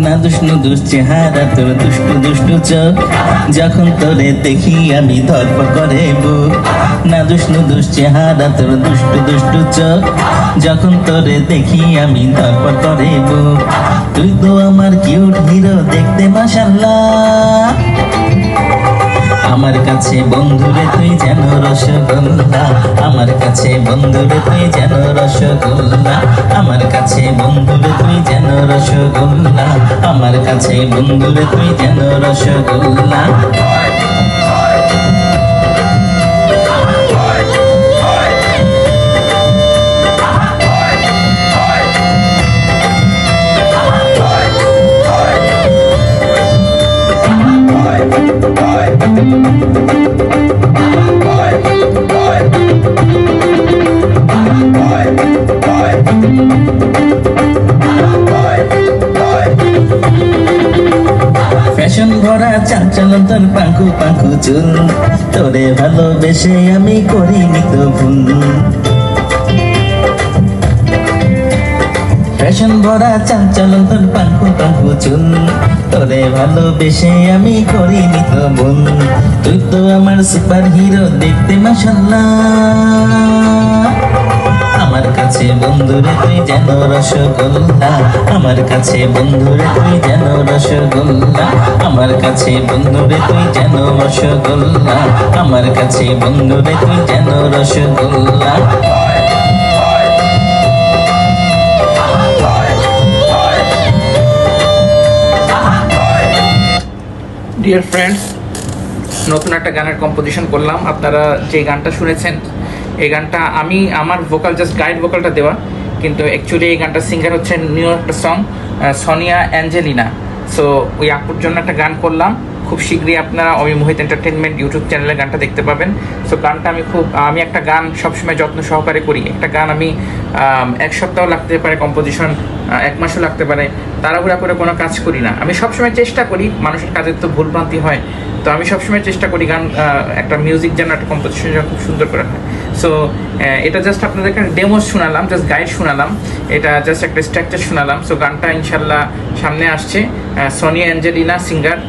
না দুষ্ণু দুশ্চেহারা তোর দুষ্টু দুষ্টু চোখ, যখন তোরে দেখি আমি ধর্প করে বুক। না দুষ্ণু দুশ্চেহারা তোর দুষ্টু দুষ্টু চোখ, যখন তোরে দেখি আমি ধর্প করে বুক। তুই তো আমার কিউট হিরো দেখতে মাশাআল্লাহ, আমার কাছে বন্ধুরে তুই যেন রসগোল্লা, আমার কাছে বন্ধুরে তুই যেন রসগোল্লা, আমার কাছে বন্ধুরে তুই যেন রসগোল্লা, আমার কাছে বন্ধুরে তুই যেন রসগোল্লা। ফ্যাশন ভরা চাঞ্চল্য তোর পাঙ্কু পাঙ্কু চুল, তোরে ভালোবেসে আমি করিনি তো ভুল। ফ্যাশন ভরা চাঞ্চল্য তোর পাঙ্কু পাঙ্কু চুল, তোরে ভালোবেসে আমি করিনি তো ভুল। তুই তো আমার সুপার হিরো দেখতে মাশাআল্লাহ, আমার কাছে বন্ধুরে তুই যেন রসগোল্লা, আমার কাছে বন্ধুরে তুই যেন রসগোল্লা, আমার কাছে বন্ধুরে তুই যেন রসগোল্লা, আমার কাছে বন্ধুরে তুই যেন রসগোল্লা। ডিয়ার ফ্রেন্ডস, নতুন একটা গানের কম্পোজিশন করলাম। আপনারা যে গানটা শুনেছেন এই গানটা আমি আমার ভোকাল জাস্ট গাইড ভোকালটা দেওয়া, কিন্তু অ্যাকচুয়ালি এই গানটা সিঙ্গার হচ্ছেন নিউ একটা সং সোনিয়া অ্যাঞ্জেলিনা। সো ওই আপুর জন্য একটা গান করলাম। খুব শীঘ্রই আপনারা অমিমোহিত এন্টারটেনমেন্ট ইউটিউব চ্যানেলে গানটা দেখতে পাবেন। সো গানটা আমি একটা গান সবসময় যত্ন সহকারে করি। একটা গান আমি এক সপ্তাহ লাগতে পারে কম্পোজিশন, এক মাসও লাগতে পারে, তাড়াহুড়া করে কোনো কাজ করি না। আমি সবসময় চেষ্টা করি, মানুষের কাজের তো ভুলভ্রান্তি হয়, তো আমি সবসময় চেষ্টা করি গান একটা মিউজিক যেন একটা কম্পোজিশন যেন খুব সুন্দর করে হয়। সো এটা জাস্ট আপনাদেরকে ডেমো শোনালাম, জাস্ট গাইড শোনালাম, এটা জাস্ট একটা স্ট্রাকচার শোনালাম। সো গানটা ইনশাল্লাহ সামনে আসছে। সোনিয়া অ্যাঞ্জেলিনা সিঙ্গার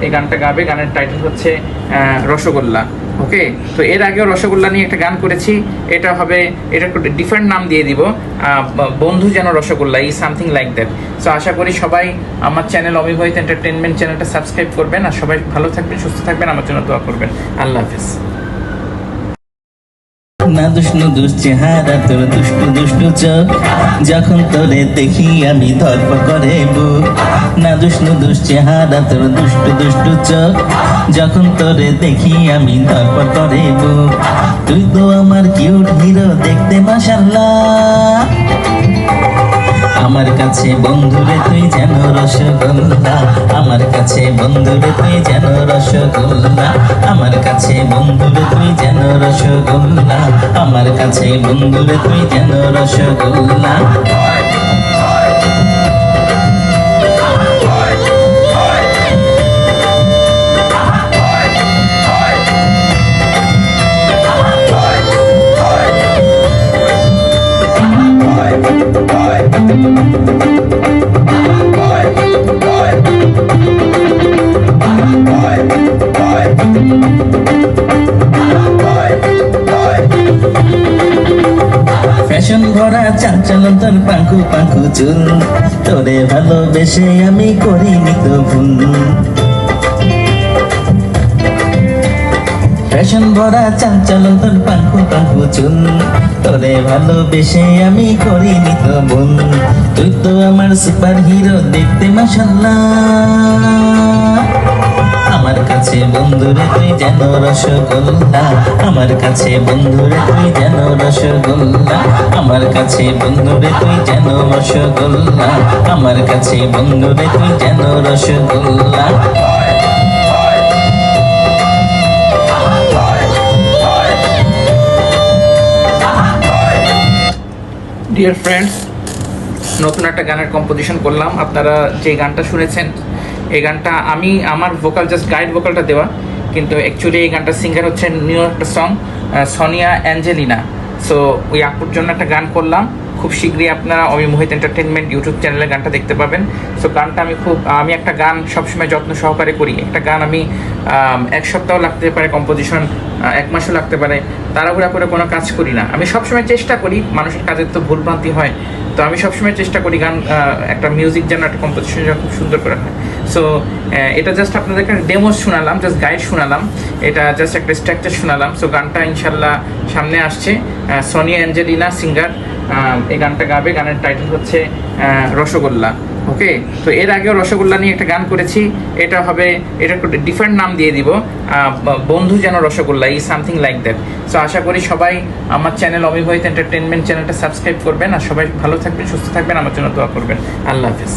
এই গানটা গাবে। গানের টাইটেল হচ্ছে রসগোল্লা। ওকে, তো এর আগেও রসগোল্লা নিয়ে একটা গান করেছি, এটা হবে, এটা একটু ডিফারেন্ট নাম দিয়ে দিব, বন্ধু যেন রসগোল্লা, ই সামথিং লাইক দ্যাট। সো আশা করি সবাই আমার চ্যানেল অমিমোহিত এন্টারটেনমেন্ট চ্যানেলটা সাবস্ক্রাইব করবেন, আর সবাই ভালো থাকবেন, সুস্থ থাকবেন, আমার জন্য দোয়া করবেন। আল্লাহ হাফিজ। না দুষ্ণু দুশ্চেহারা তোর দুষ্টু দুষ্টু চোখ, যখন তোরে দেখি আমি ধর্প করে বুক। না দুষ্ণু দুশ্চেহারা তোর দুষ্টু দুষ্টু চোখ, যখন তোরে দেখি আমি ধর্প করে বুক। তুই তো আমার কিউট হিরো দেখতে মাশাআল্লাহ, আমার কাছে বন্ধুরে তুই যেন রসগোল্লা, আমার কাছে বন্ধুরে তুই যেন রসগোল্লা, আমার কাছে বন্ধুরে তুই যেন রসগোল্লা, আমার কাছে বন্ধুরে তুই যেন রসগোল্লা। ফ্যাশন ভরা চাঞ্চল্য তোর পাঙ্কু পাঙ্কু চুল, তোরে ভালোবেসে আমি করিনি তো ভুল। ফ্যাশন ভরা চাঞ্চল্য তোর পাঙ্কু পাঙ্কু চুল, তোরে ভালোবেসে আমি করিনি তো ভুল। তুই তো আমার সুপার হিরো দেখতে মাশাআল্লাহ, আমার কাছে বন্ধুরে তুই যেন রসগোল্লা, আমার কাছে বন্ধুরে তুই যেন রসগোল্লা, আমার কাছে বন্ধুরে তুই যেন রসগোল্লা, আমার কাছে বন্ধুরে তুই যেন রসগোল্লা। ডিয়ার ফ্রেন্ডস, নতুন একটা গানের কম্পোজিশন করলাম। আপনারা যে গানটা শুনেছেন এই গানটা আমি আমার ভোকাল জাস্ট গাইড ভোকালটা দেওয়া, কিন্তু অ্যাকচুয়ালি এই গানটা সিঙ্গার হচ্ছেন নিউ একটা সং সোনিয়া অ্যাঞ্জেলিনা। সো ওই আপুর জন্য একটা গান করলাম। খুব শীঘ্রই আপনারা অমি মোহিত এন্টারটেনমেন্ট ইউটিউব চ্যানেলে গানটা দেখতে পাবেন। সো গানটা আমি একটা গান সবসময় যত্ন সহকারে করি। একটা গান আমি 1 সপ্তাহ লাগতে পারে কম্পোজিশন, 1 মাসও লাগতে পারে, তাড়াহুড়া করে কোনো কাজ করি না। আমি সবসময় চেষ্টা করি, মানুষের কাজের তো ভুলভ্রান্তি হয়, তো আমি সবসময় চেষ্টা করি গান একটা মিউজিক যেন একটা কম্পোজিশন যেন খুব সুন্দর করে হয়। সো এটা জাস্ট আপনাদেরকে ডেমো শোনালাম, জাস্ট গাইড শোনালাম, এটা জাস্ট একটা স্ট্রাকচার শোনালাম। সো গানটা ইনশাল্লাহ সামনে আসছে। সোনিয়া অ্যাঞ্জেলিনা সিঙ্গার এই গানটা গাবে। গানের টাইটেল হচ্ছে রসগোল্লা। ওকে, তো এর আগেও রসগোল্লা নিয়ে একটা গান করেছি, এটা হবে, এটা একটু ডিফারেন্ট নাম দিয়ে দিব, বন্ধু যেন রসগোল্লা, এই সামথিং লাইক দ্যাট। সো আশা করি সবাই আমার চ্যানেল অমি মোহিত এন্টারটেনমেন্ট চ্যানেলটা সাবস্ক্রাইব করবেন, আর সবাই ভালো থাকবেন, সুস্থ থাকবেন, আমার জন্য দোয়া করবেন। আল্লাহ হাফিজ।